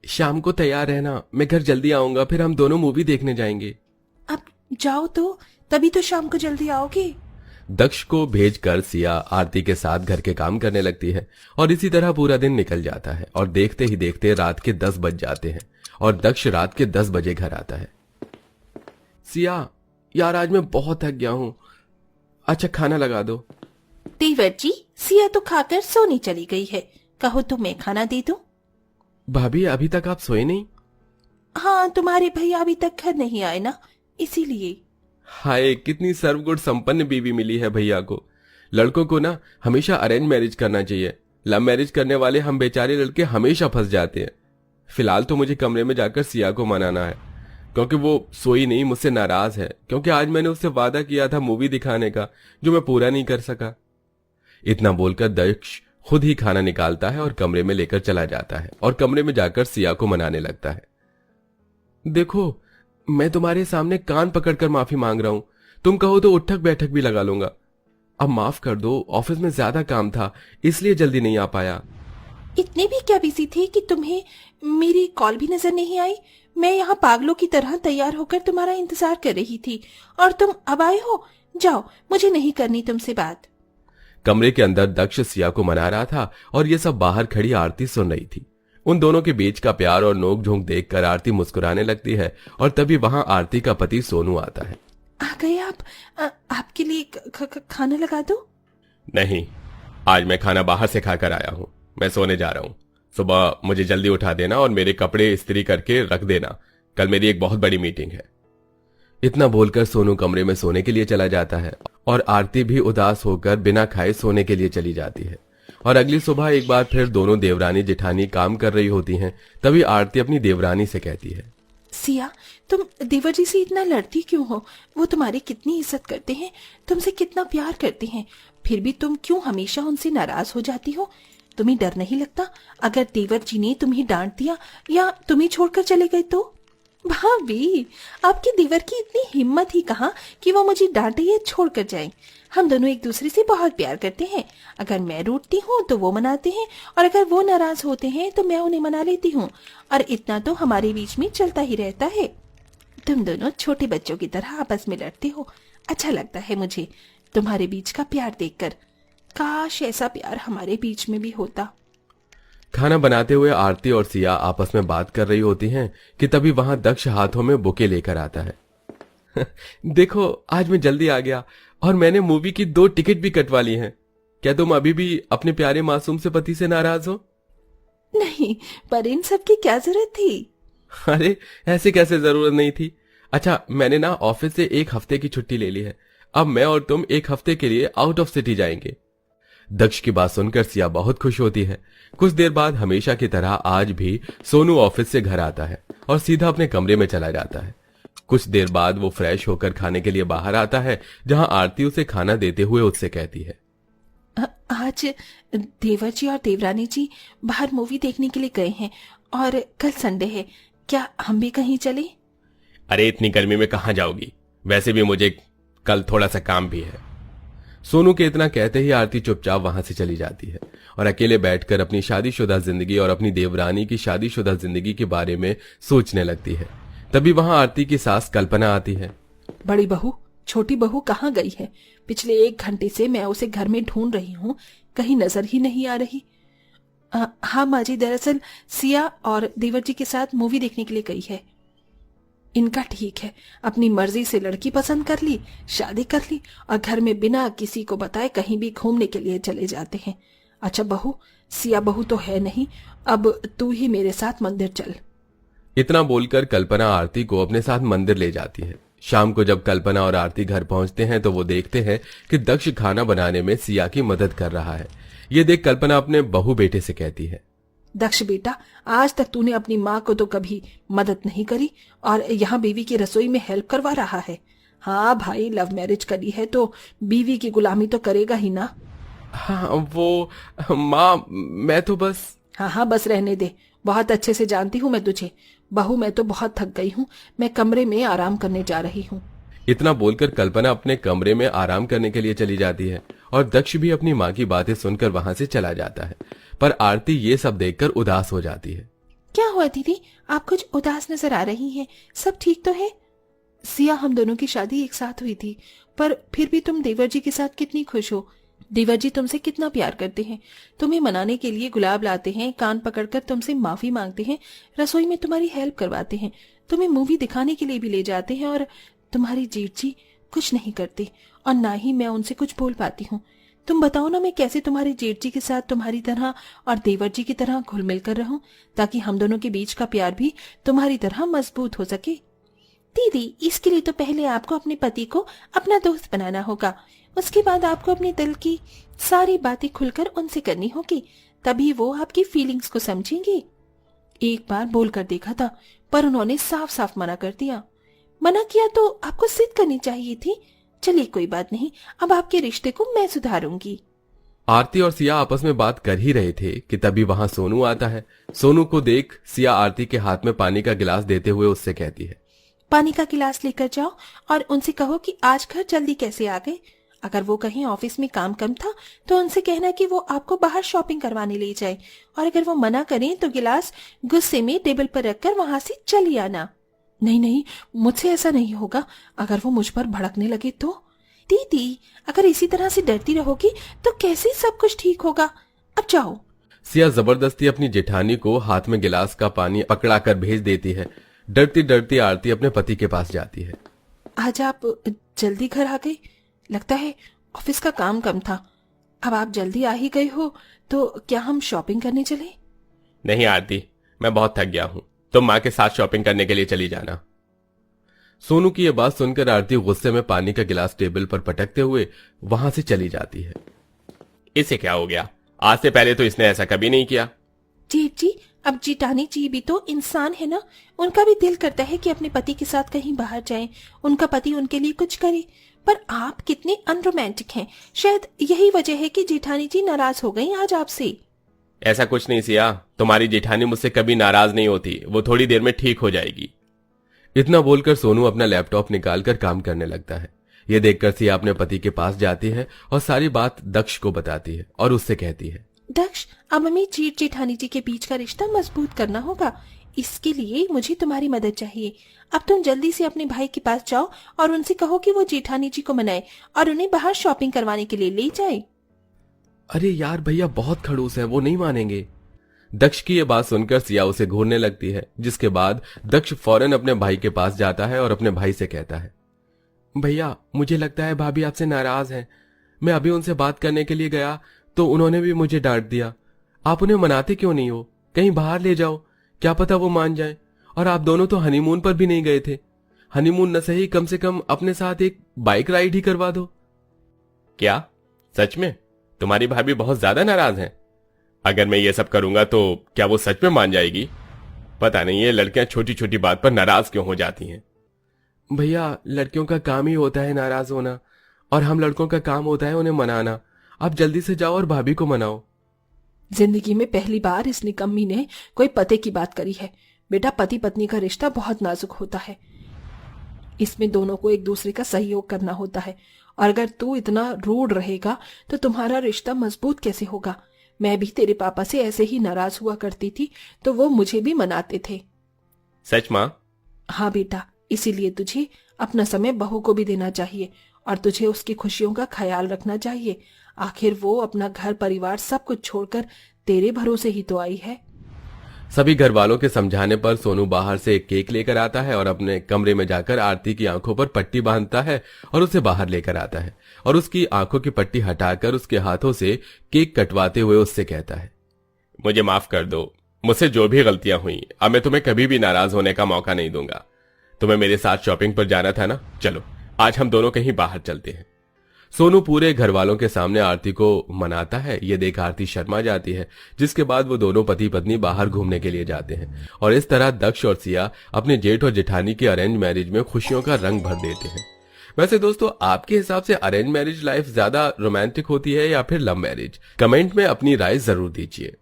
शाम को तैयार रहना, मैं घर जल्दी आऊंगा, फिर हम दोनों मूवी देखने जाएंगे। अब जाओ तो, तभी तो शाम को जल्दी आओगे। दक्ष को भेजकर सिया आरती के साथ घर के काम करने लगती है और इसी तरह पूरा दिन निकल जाता है और देखते ही देखते रात के 10 बज जाते हैं और दक्ष रात के 10 बजे घर आता है। सिया, यार आज मैं बहुत थक गया हूं, अच्छा खाना लगा दो। देवर जी, सिया तो खाकर सोने चली गई है, कहो तो मैं खाना दे दूं। भाभी अभी तक आप सोए नहीं? हाँ, तुम्हारे भैया अभी तक घर नहीं आए ना, इसीलिए। हाय, कितनी सर्वगुण संपन्न बीवी मिली है भैया को। लड़कों को ना हमेशा अरेंज मैरिज करना चाहिए, लव मैरिज करने वाले हम बेचारे लड़के हमेशा फंस जाते हैं। फिलहाल तो मुझे कमरे में जाकर सिया को मनाना है, क्योंकि वो सोई नहीं, मुझसे नाराज है, क्योंकि आज मैंने उससे वादा किया था मूवी दिखाने का, जो मैं पूरा नहीं कर सका। इतना बोलकर दक्ष खुद ही खाना निकालता है और कमरे में लेकर चला जाता है और कमरे में जाकर सिया को मनाने लगता है। देखो, मैं तुम्हारे सामने कान पकड़कर माफी मांग रहा हूं, तुम कहो तो उठक बैठक भी लगा लूंगा। अब माफ कर दो, ऑफिस में ज्यादा काम था इसलिए जल्दी नहीं आ पाया। इतने भी क्या बिजी थे कि तुम्हें मेरी कॉल भी नजर नहीं आई? मैं यहाँ पागलों की तरह तैयार होकर तुम्हारा इंतजार कर रही थी और तुम अब आए हो। जाओ, मुझे नहीं करनी तुमसे बात। कमरे के अंदर दक्ष सिया को मना रहा था और ये सब बाहर खड़ी आरती सुन रही थी। उन दोनों के बीच का प्यार और नोक-झोंक देखकर आरती मुस्कुराने लगती है और तभी वहां आरती का पति सोनू आता है। आ गए आप? आपके लिए खाना लगा दो? नहीं, आज मैं खाना बाहर से खाकर आया हूँ, मैं सोने जा रहा हूँ। सुबह मुझे जल्दी उठा देना और मेरे कपड़े इस्त्री करके रख देना, कल मेरी एक बहुत बड़ी मीटिंग है। इतना बोलकर सोनू कमरे में सोने के लिए चला जाता है और आरती भी उदास होकर बिना खाए सोने के लिए चली जाती है। और अगली सुबह एक बार फिर दोनों देवरानी जेठानी काम कर रही होती हैं। तभी आरती अपनी देवरानी से कहती है, सिया, तुम देवर जी से इतना लड़ती क्यों हो? वो तुम्हारी कितनी इज्जत करते हैं, तुमसे कितना प्यार करते हैं, फिर भी तुम क्यों हमेशा उनसे नाराज हो जाती हो? तुम्हें डर नहीं लगता अगर देवर जी ने तुम्हें डांट दिया या तुम्हें छोड़कर चले गए तो? भाभी, आपके देवर की इतनी हिम्मत ही कहाँ कि वो मुझे डांटे या छोड़कर जाएं। हम दोनों एक दूसरे से बहुत प्यार करते हैं। अगर मैं रूठती हूँ तो वो मनाते हैं और अगर वो नाराज होते हैं तो मैं उन्हें मना लेती हूँ, और इतना तो हमारे बीच में चलता ही रहता है। तुम दोनों छोटे बच्चों की तरह आपस में लड़ते हो, अच्छा लगता है मुझे तुम्हारे बीच का प्यार देखकर। काश ऐसा प्यार हमारे बीच में भी होता। खाना बनाते हुए आरती और सिया आपस में बात कर रही होती हैं कि तभी वहां दक्ष हाथों में बुके लेकर आता है। देखो, आज मैं जल्दी आ गया और मैंने मूवी की 2 टिकट भी कटवा ली हैं। क्या तुम अभी भी अपने प्यारे मासूम से पति से नाराज हो? नहीं, पर इन सब की क्या जरूरत थी? अरे ऐसे कैसे जरूरत नहीं थी। अच्छा, मैंने ना ऑफिस से 1 हफ्ते की छुट्टी ले ली है, अब मैं और तुम 1 हफ्ते के लिए आउट ऑफ सिटी जाएंगे। दक्ष की बात सुनकर सिया बहुत खुश होती है। कुछ देर बाद हमेशा की तरह आज भी सोनू ऑफिस से घर आता है और सीधा अपने कमरे में चला जाता है। कुछ देर बाद वो फ्रेश होकर खाने के लिए बाहर आता है, जहां आरती उसे खाना देते हुए उससे कहती है, आज देवर जी और देवरानी जी बाहर मूवी देखने के लिए गए हैं और कल संडे है, क्या हम भी कहीं चले? अरे इतनी गर्मी में कहां जाओगी, वैसे भी मुझे कल थोड़ा सा काम भी है। सोनू के इतना कहते ही आरती चुपचाप वहां से चली जाती है और अकेले बैठकर अपनी शादीशुदा जिंदगी और अपनी देवरानी की शादीशुदा जिंदगी के बारे में सोचने लगती है। तभी वहां आरती की सास कल्पना आती है। बड़ी बहू, छोटी बहू कहाँ गई है? पिछले 1 घंटे से मैं उसे घर में ढूंढ रही हूँ, कहीं नजर ही नहीं आ रही। हाँ माँ जी, दरअसल सिया और देवर जी के साथ मूवी देखने के लिए गई है। इनका ठीक है, अपनी मर्जी से लड़की पसंद कर ली, शादी कर ली और घर में बिना किसी को बताए कहीं भी घूमने के लिए चले जाते हैं। अच्छा बहू, सिया बहू तो है नहीं, अब तू ही मेरे साथ मंदिर चल। इतना बोलकर कल्पना आरती को अपने साथ मंदिर ले जाती है। शाम को जब कल्पना और आरती घर पहुंचते हैं तो वो देखते हैं कि दक्ष खाना बनाने में सिया की मदद कर रहा है। ये देख कल्पना अपने बहू बेटे से कहती है, दक्ष बेटा, आज तक तूने अपनी माँ को तो कभी मदद नहीं करी और यहाँ बीवी की रसोई में हेल्प करवा रहा है। हाँ भाई, लव मैरिज करी है तो बीवी की गुलामी तो करेगा ही ना। हाँ वो माँ, मैं तो बस। हाँ बस रहने दे, बहुत अच्छे से जानती हूँ मैं तुझे। बहू, मैं तो बहुत थक गई हूँ, मैं कमरे में आराम करने जा रही हूँ। इतना बोलकर कल्पना अपने कमरे में आराम करने के लिए चली जाती है और दक्ष भी अपनी माँ की बातें सुनकर वहां से चला जाता है। पर आरती ये सब देखकर उदास हो जाती है। क्या हुआ दीदी, आप कुछ उदास नजर आ रही हैं, सब ठीक तो है? सिया, हम दोनों की शादी एक साथ हुई थी, पर फिर भी तुम देवर जी के साथ कितनी खुश हो। देवर जी तुमसे कितना प्यार करते हैं, तुम्हें मनाने के लिए गुलाब लाते हैं, कान पकड़कर तुमसे माफी मांगते हैं, रसोई में तुम्हारी हेल्प करवाते हैं, तुम्हें मूवी दिखाने के लिए भी ले जाते हैं, और तुम्हारी जेठ जी कुछ नहीं करते, और ना ही मैं उनसे कुछ बोल पाती हूँ। तुम बताओ ना, मैं कैसे तुम्हारे जेठ जी के साथ तुम्हारी तरह और देवर जी की तरह घुल मिल कर रहूं, ताकि हम दोनों के बीच का प्यार भी तुम्हारी तरह मजबूत हो सके। दीदी, इसके लिए तो पहले आपको अपने पति को अपना दोस्त बनाना होगा, उसके बाद आपको अपने दिल की सारी बातें खुलकर उनसे करनी होगी, तभी वो आपकी फीलिंग्स को समझेंगे। एक बार बोल कर देखा था, पर उन्होंने साफ साफ मना कर दिया। मना किया तो आपको जिद करनी चाहिए थी। चलिए कोई बात नहीं, अब आपके रिश्ते को मैं सुधारूंगी। आरती और सिया आपस में बात कर ही रहे थे कि तभी वहां सोनू आता है। सोनू को देख सिया आरती के हाथ में पानी का गिलास देते हुए उससे कहती है, पानी का गिलास लेकर जाओ और उनसे कहो कि आज घर जल्दी कैसे आ गए। अगर वो कहीं ऑफिस में काम कम था तो उनसे कहना कि वो आपको बाहर शॉपिंग करवाने ले जाए, और अगर वो मना करें तो गिलास गुस्से में टेबल पर रखकर वहां से चली आना। नहीं नहीं, मुझसे ऐसा नहीं होगा। अगर वो मुझ पर भड़कने लगे तो? दीदी, अगर इसी तरह से डरती रहोगी तो कैसे सब कुछ ठीक होगा। अब जाओ। सिया जबरदस्ती अपनी जेठानी को हाथ में गिलास का पानी पकड़ा कर भेज देती है। डरती डरती आरती अपने पति के पास जाती है। आज आप जल्दी घर आ गए, लगता है ऑफिस का काम कम था। अब आप जल्दी आ ही गए हो तो क्या हम शॉपिंग करने चले? नहीं आरती, मैं बहुत थक गया हूँ, तुम माँ के साथ शॉपिंग करने के लिए चली जाना। सोनू की यह बात सुनकर आरती गुस्से में पानी का गिलास टेबल पर पटकते हुए वहां से चली जाती है। इसे क्या हो गया? आज से पहले तो इसने ऐसा कभी नहीं किया। जेठ जी, अब जेठानी जी भी तो इंसान है ना, उनका भी दिल करता है कि अपने पति के साथ कहीं बाहर जाएं, उनका पति उनके लिए कुछ करे। पर आप कितने अनरोमांटिक हैं, शायद यही वजह है कि जेठानी जी नाराज हो गई आज आपसे। ऐसा कुछ नहीं सिया, तुम्हारी जेठानी मुझसे कभी नाराज नहीं होती, वो थोड़ी देर में ठीक हो जाएगी। इतना बोलकर सोनू अपना लैपटॉप निकालकर काम करने लगता है। ये देखकर सिया अपने पति के पास जाती है और सारी बात दक्ष को बताती है और उससे कहती है, दक्ष, अब हमें जेठ जेठानी जी के बीच का रिश्ता मजबूत करना होगा। इसके लिए मुझे तुम्हारी मदद चाहिए। अब तुम जल्दी से अपने भाई के पास जाओ और उनसे कहो कि वो जेठानी जी को मनाए और उन्हें बाहर शॉपिंग करवाने के लिए ले जाए। अरे यार, भैया बहुत खड़ूस है, वो नहीं मानेंगे। दक्ष की ये बात सुनकर सिया उसे घूरने लगती है, जिसके बाद दक्ष फौरन अपने भाई के पास जाता है और अपने भाई से कहता है, भैया मुझे लगता है भाभी आपसे नाराज हैं। मैं अभी उनसे बात करने के लिए गया तो उन्होंने भी मुझे डांट दिया। आप उन्हें मनाते क्यों नहीं हो? कहीं बाहर ले जाओ, क्या पता वो मान जाए। और आप दोनों तो हनीमून पर भी नहीं गए थे। हनीमून न सही, कम से कम अपने साथ एक बाइक राइड ही करवा दो। क्या सच में तुम्हारी भाभी बहुत ज्यादा नाराज हैं? अगर मैं ये सब करूंगा तो क्या वो सच में मान जाएगी? पता नहीं ये लड़कियां छोटी छोटी बात पर नाराज क्यों हो जाती हैं। भैया, लड़कियों का काम ही होता है नाराज होना, और हम लड़कों का काम होता है उन्हें मनाना। आप जल्दी से जाओ और भाभी को मनाओ। जिंदगी में पहली बार इस निकम्मी ने कोई पते की बात करी है। बेटा, पति पत्नी का रिश्ता बहुत नाजुक होता है, इसमें दोनों को एक दूसरे का सहयोग करना होता है, और अगर तू इतना रूड रहेगा तो तुम्हारा रिश्ता मजबूत कैसे होगा। मैं भी तेरे पापा से ऐसे ही नाराज हुआ करती थी तो वो मुझे भी मनाते थे। सच माँ? हाँ बेटा, इसीलिए तुझे अपना समय बहू को भी देना चाहिए और तुझे उसकी खुशियों का ख्याल रखना चाहिए। आखिर वो अपना घर परिवार सब कुछ छोड़कर तेरे भरोसे ही तो आई है। सभी घर वालों के समझाने पर सोनू बाहर से एक केक लेकर आता है और अपने कमरे में जाकर आरती की आंखों पर पट्टी बांधता है और उसे बाहर लेकर आता है और उसकी आंखों की पट्टी हटाकर उसके हाथों से केक कटवाते हुए उससे कहता है, मुझे माफ कर दो, मुझसे जो भी गलतियां हुई अब मैं तुम्हें कभी भी नाराज होने का मौका नहीं दूंगा। तुम्हें मेरे साथ शॉपिंग पर जाना था ना, चलो आज हम दोनों कहीं बाहर चलते हैं। सोनू पूरे घर वालों के सामने आरती को मनाता है। ये देख आरती शर्मा जाती है, जिसके बाद वो दोनों पति पत्नी बाहर घूमने के लिए जाते हैं और इस तरह दक्ष और सिया अपने जेठ और जेठानी के अरेंज मैरिज में खुशियों का रंग भर देते हैं। वैसे दोस्तों, आपके हिसाब से अरेंज मैरिज लाइफ ज्यादा रोमांटिक होती है या फिर लव मैरिज? कमेंट में अपनी राय जरूर दीजिए।